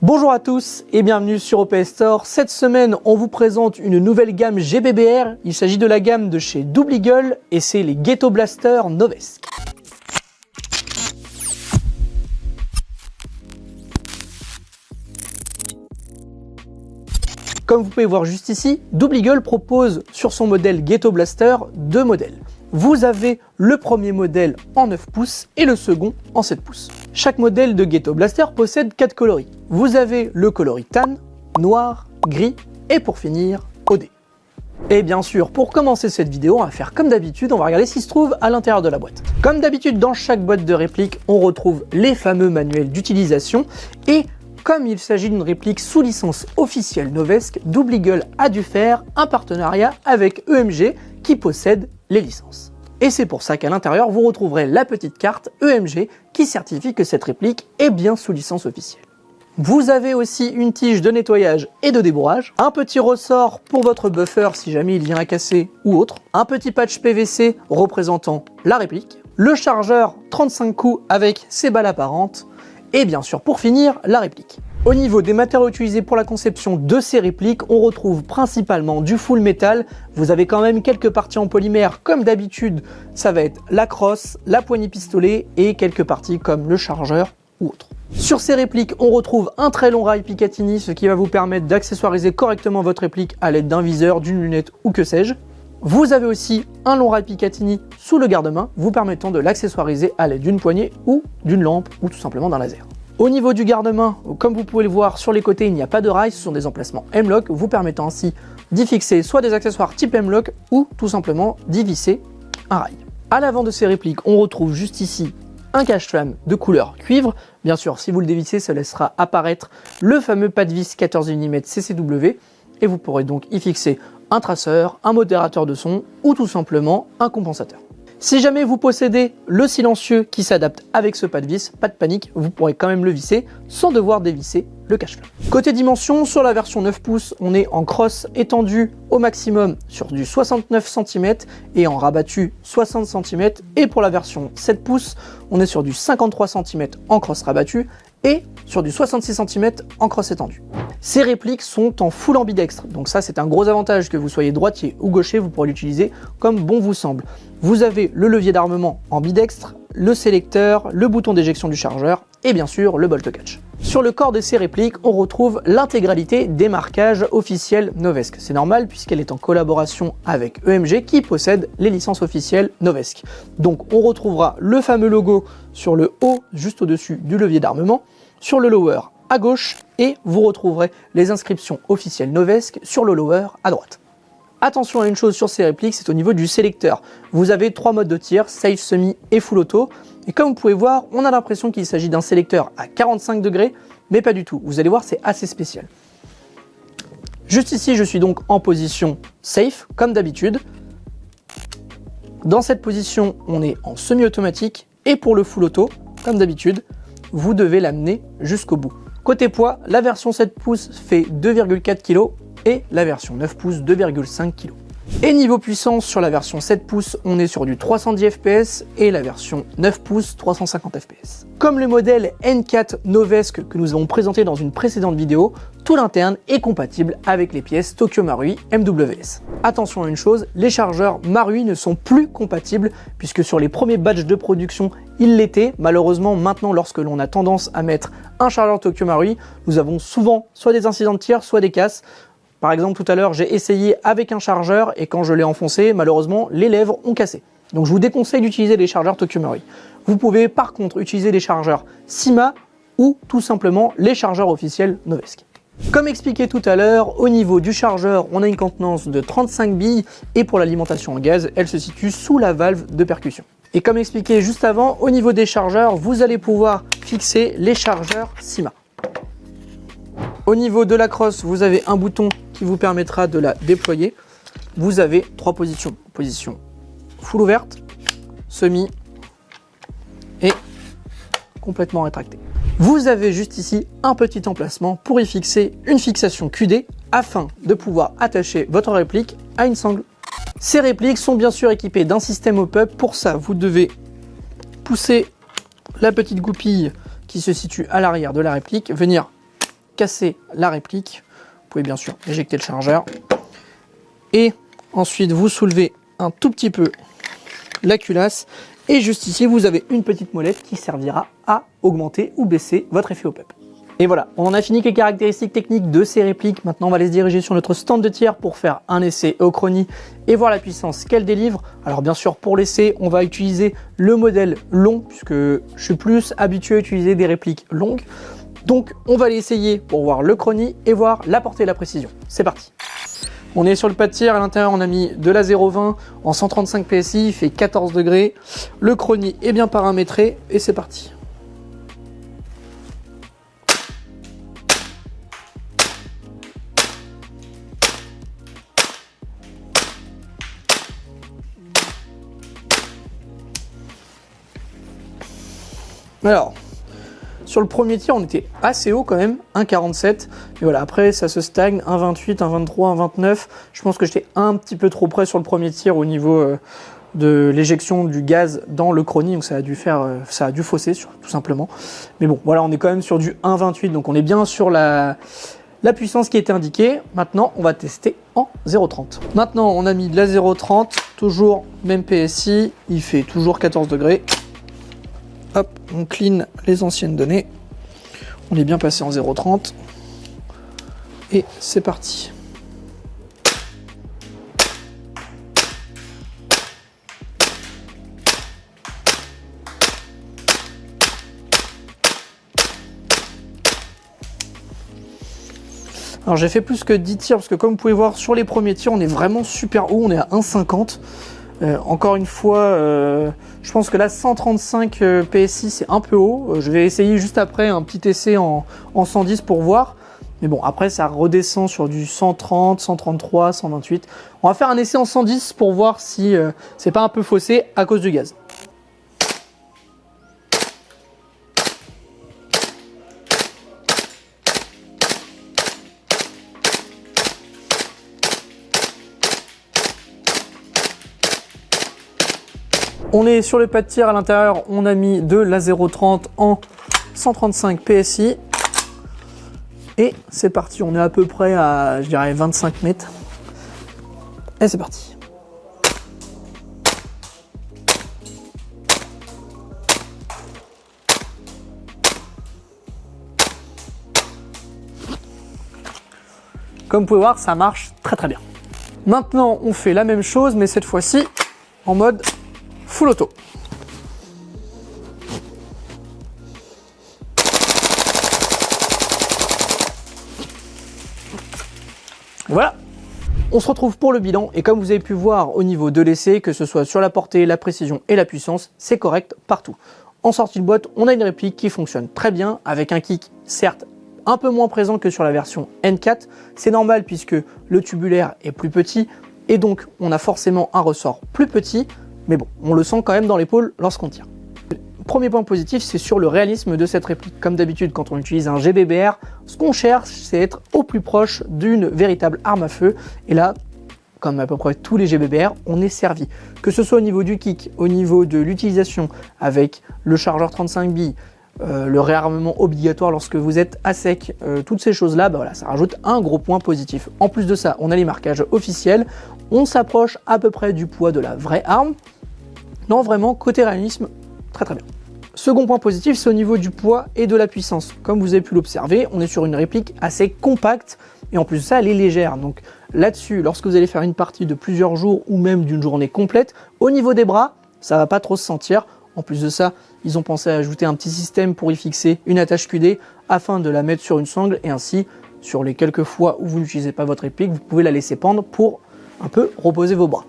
Bonjour à tous et bienvenue sur OPS Store. Cette semaine, on vous présente une nouvelle gamme GBBR. Il s'agit de la gamme de chez Double Eagle et c'est les Ghetto Blaster Novesque. Comme vous pouvez voir juste ici, Double Eagle propose sur son modèle Ghetto Blaster deux modèles. Vous avez le premier modèle en 9 pouces et le second en 7 pouces. Chaque modèle de Ghetto Blaster possède 4 coloris. Vous avez le coloris tan, noir, gris et pour finir, OD. Et bien sûr, pour commencer cette vidéo, on va faire comme d'habitude, on va regarder ce qui se trouve à l'intérieur de la boîte. Comme d'habitude, dans chaque boîte de réplique, on retrouve les fameux manuels d'utilisation et comme il s'agit d'une réplique sous licence officielle Novesque, Double Eagle a dû faire un partenariat avec EMG qui possède les licences. Et c'est pour ça qu'à l'intérieur, vous retrouverez la petite carte EMG qui certifie que cette réplique est bien sous licence officielle. Vous avez aussi une tige de nettoyage et de débourrage, un petit ressort pour votre buffer si jamais il vient à casser ou autre, un petit patch PVC représentant la réplique, le chargeur 35 coups avec ses balles apparentes, et bien sûr pour finir, la réplique. Au niveau des matériaux utilisés pour la conception de ces répliques, on retrouve principalement du full métal. Vous avez quand même quelques parties en polymère, comme d'habitude, ça va être la crosse, la poignée pistolet et quelques parties comme le chargeur ou autre. Sur ces répliques, on retrouve un très long rail Picatinny, ce qui va vous permettre d'accessoiriser correctement votre réplique à l'aide d'un viseur, d'une lunette ou que sais-je. Vous avez aussi un long rail Picatinny sous le garde-main, vous permettant de l'accessoiriser à l'aide d'une poignée ou d'une lampe ou tout simplement d'un laser. Au niveau du garde-main, comme vous pouvez le voir sur les côtés, il n'y a pas de rail, ce sont des emplacements M-Lock, vous permettant ainsi d'y fixer soit des accessoires type M-Lock ou tout simplement d'y visser un rail. À l'avant de ces répliques, on retrouve juste ici un cache-flamme de couleur cuivre. Bien sûr, si vous le dévissez, ça laissera apparaître le fameux pas de vis 14 mm CCW et vous pourrez donc y fixer un traceur, un modérateur de son ou tout simplement un compensateur. Si jamais vous possédez le silencieux qui s'adapte avec ce pas de vis, pas de panique, vous pourrez quand même le visser sans devoir dévisser le cache-flamme. Côté dimension, sur la version 9 pouces, on est en crosse étendue au maximum sur du 69 cm et en rabattu 60 cm. Et pour la version 7 pouces, on est sur du 53 cm en crosse rabattu et sur du 66 cm en crosse étendue. Ces répliques sont en full ambidextre, donc ça c'est un gros avantage, que vous soyez droitier ou gaucher, vous pourrez l'utiliser comme bon vous semble. Vous avez le levier d'armement ambidextre, le sélecteur, le bouton d'éjection du chargeur et bien sûr le bolt catch. Sur le corps de ces répliques, on retrouve l'intégralité des marquages officiels Novesque. C'est normal puisqu'elle est en collaboration avec EMG qui possède les licences officielles Novesque. Donc on retrouvera le fameux logo sur le haut, juste au-dessus du levier d'armement, sur le lower à gauche et vous retrouverez les inscriptions officielles Novesque sur le lower à droite. Attention à une chose sur ces répliques, c'est au niveau du sélecteur. Vous avez 3 modes de tir, safe, semi et full auto. Et comme vous pouvez voir, on a l'impression qu'il s'agit d'un sélecteur à 45 degrés, mais pas du tout. Vous allez voir, c'est assez spécial. Juste ici, je suis donc en position safe, comme d'habitude. Dans cette position, on est en semi-automatique. Et pour le full auto, comme d'habitude, vous devez l'amener jusqu'au bout. Côté poids, la version 7 pouces fait 2,4 kg et la version 9 pouces 2,5 kg. Et niveau puissance, sur la version 7 pouces, on est sur du 310 fps et la version 9 pouces 350 fps. Comme le modèle N4 Novesque que nous avons présenté dans une précédente vidéo, tout l'interne est compatible avec les pièces Tokyo Marui MWS. Attention à une chose, les chargeurs Marui ne sont plus compatibles puisque sur les premiers batchs de production, ils l'étaient. Malheureusement, maintenant, lorsque l'on a tendance à mettre un chargeur Tokyo Marui, nous avons souvent soit des incidents de tir, soit des casses. Par exemple, tout à l'heure, j'ai essayé avec un chargeur et quand je l'ai enfoncé, malheureusement, les lèvres ont cassé. Donc je vous déconseille d'utiliser les chargeurs Tokyo Marui. Vous pouvez par contre utiliser les chargeurs Syma ou tout simplement les chargeurs officiels Novesque. Comme expliqué tout à l'heure, au niveau du chargeur, on a une contenance de 35 billes et pour l'alimentation en gaz, elle se situe sous la valve de percussion. Et comme expliqué juste avant, au niveau des chargeurs, vous allez pouvoir fixer les chargeurs Syma. Au niveau de la crosse, vous avez un bouton qui vous permettra de la déployer. Vous avez 3 positions. Position full ouverte, semi et complètement rétractée. Vous avez juste ici un petit emplacement pour y fixer une fixation QD afin de pouvoir attacher votre réplique à une sangle. Ces répliques sont bien sûr équipées d'un système hop-up. Pour ça, vous devez pousser la petite goupille qui se situe à l'arrière de la réplique, venir casser la réplique. Vous pouvez bien sûr éjecter le chargeur. Et ensuite, vous soulevez un tout petit peu la culasse. Et juste ici, vous avez une petite molette qui servira à augmenter ou baisser votre effet au pep. Et voilà, on en a fini avec les caractéristiques techniques de ces répliques. Maintenant, on va aller se diriger sur notre stand de tir pour faire un essai Ochronie et voir la puissance qu'elle délivre. Alors bien sûr, pour l'essai, on va utiliser le modèle long, puisque je suis plus habitué à utiliser des répliques longues. Donc, on va l'essayer pour voir le Chronie et voir la portée et la précision. C'est parti. On est sur le pas de tir, à l'intérieur on a mis de la 0,20 en 135 PSI, il fait 14 degrés. Le Chronie est bien paramétré et c'est parti. Alors, sur le premier tir, on était assez haut quand même, 1,47. Mais voilà, après ça se stagne, 1,28, 1,23, 1,29. Je pense que j'étais un petit peu trop près sur le premier tir au niveau de l'éjection du gaz dans le Chronie. Donc ça a dû fausser tout simplement. Mais bon, voilà, on est quand même sur du 1,28. Donc on est bien sur la puissance qui était indiquée. Maintenant, on va tester en 0,30. Maintenant, on a mis de la 0,30, toujours même PSI. Il fait toujours 14 degrés. Hop, on clean les anciennes données. On est bien passé en 0,30. Et c'est parti. Alors j'ai fait plus que 10 tirs parce que comme vous pouvez voir sur les premiers tirs, on est vraiment super haut, on est à 1,50. Encore une fois, je pense que là 135 PSI c'est un peu haut. Je vais essayer juste après un petit essai en 110 pour voir. Mais bon, après ça redescend sur du 130, 133, 128. On va faire un essai en 110 pour voir si c'est pas un peu faussé à cause du gaz. On est sur le pas de tir, à l'intérieur, on a mis de la 0,30 en 135 PSI. Et c'est parti, on est à peu près à, je dirais, 25 mètres. Et c'est parti. Comme vous pouvez voir, ça marche très très bien. Maintenant, on fait la même chose, mais cette fois-ci en mode full auto. Voilà, on se retrouve pour le bilan et comme vous avez pu voir au niveau de l'essai, que ce soit sur la portée, la précision et la puissance, c'est correct partout. En sortie de boîte, on a une réplique qui fonctionne très bien avec un kick certes un peu moins présent que sur la version N4. C'est normal puisque le tubulaire est plus petit et donc on a forcément un ressort plus petit. Mais bon, on le sent quand même dans l'épaule lorsqu'on tire. Premier point positif, c'est sur le réalisme de cette réplique. Comme d'habitude, quand on utilise un GBBR, ce qu'on cherche, c'est être au plus proche d'une véritable arme à feu. Et là, comme à peu près tous les GBBR, on est servi. Que ce soit au niveau du kick, au niveau de l'utilisation avec le chargeur 35 billes, le réarmement obligatoire lorsque vous êtes à sec, toutes ces choses-là, bah voilà, ça rajoute un gros point positif. En plus de ça, on a les marquages officiels, on s'approche à peu près du poids de la vraie arme. Non, vraiment, côté réalisme, très très bien. Second point positif, c'est au niveau du poids et de la puissance. Comme vous avez pu l'observer, on est sur une réplique assez compacte et en plus de ça, elle est légère. Donc là-dessus, lorsque vous allez faire une partie de plusieurs jours ou même d'une journée complète, au niveau des bras, ça va pas trop se sentir. En plus de ça, ils ont pensé à ajouter un petit système pour y fixer une attache QD afin de la mettre sur une sangle et ainsi, sur les quelques fois où vous n'utilisez pas votre réplique, vous pouvez la laisser pendre pour un peu reposer vos bras.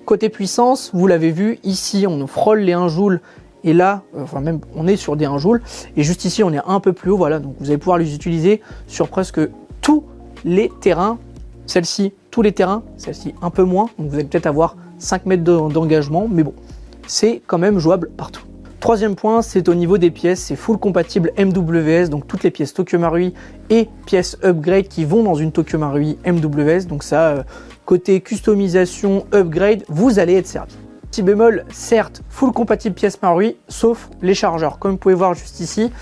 Côté puissance, vous l'avez vu, ici on frôle les 1 joule et là, enfin même on est sur des 1 joule et juste ici on est un peu plus haut, voilà, donc vous allez pouvoir les utiliser sur presque tous les terrains, celle-ci tous les terrains, celle-ci un peu moins, donc vous allez peut-être avoir 5 mètres d'engagement, mais bon, c'est quand même jouable partout. Troisième point, c'est au niveau des pièces, c'est full compatible MWS, donc toutes les pièces Tokyo Marui et pièces upgrade qui vont dans une Tokyo Marui MWS, donc ça, côté customisation, upgrade, vous allez être servi. Petit bémol, certes, full compatible pièce Marui, sauf les chargeurs. Comme vous pouvez voir juste ici,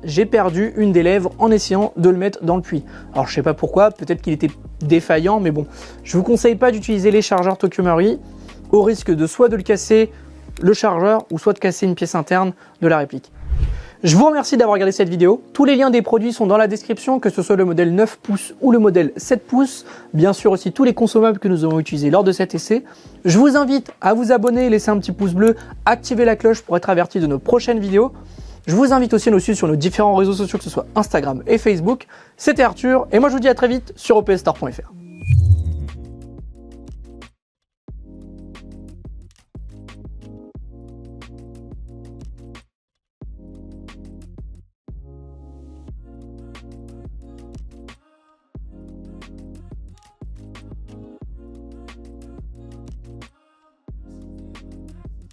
j'ai perdu une des lèvres en essayant de le mettre dans le puits. Alors je sais pas pourquoi, peut-être qu'il était défaillant, mais bon, je vous conseille pas d'utiliser les chargeurs Tokyo Marui au risque de soit de le casser le chargeur ou soit de casser une pièce interne de la réplique. Je vous remercie d'avoir regardé cette vidéo. Tous les liens des produits sont dans la description, que ce soit le modèle 9 pouces ou le modèle 7 pouces. Bien sûr aussi tous les consommables que nous avons utilisés lors de cet essai. Je vous invite à vous abonner, laisser un petit pouce bleu, activer la cloche pour être averti de nos prochaines vidéos. Je vous invite aussi à nous suivre sur nos différents réseaux sociaux, que ce soit Instagram et Facebook. C'était Arthur et moi je vous dis à très vite sur opstore.fr.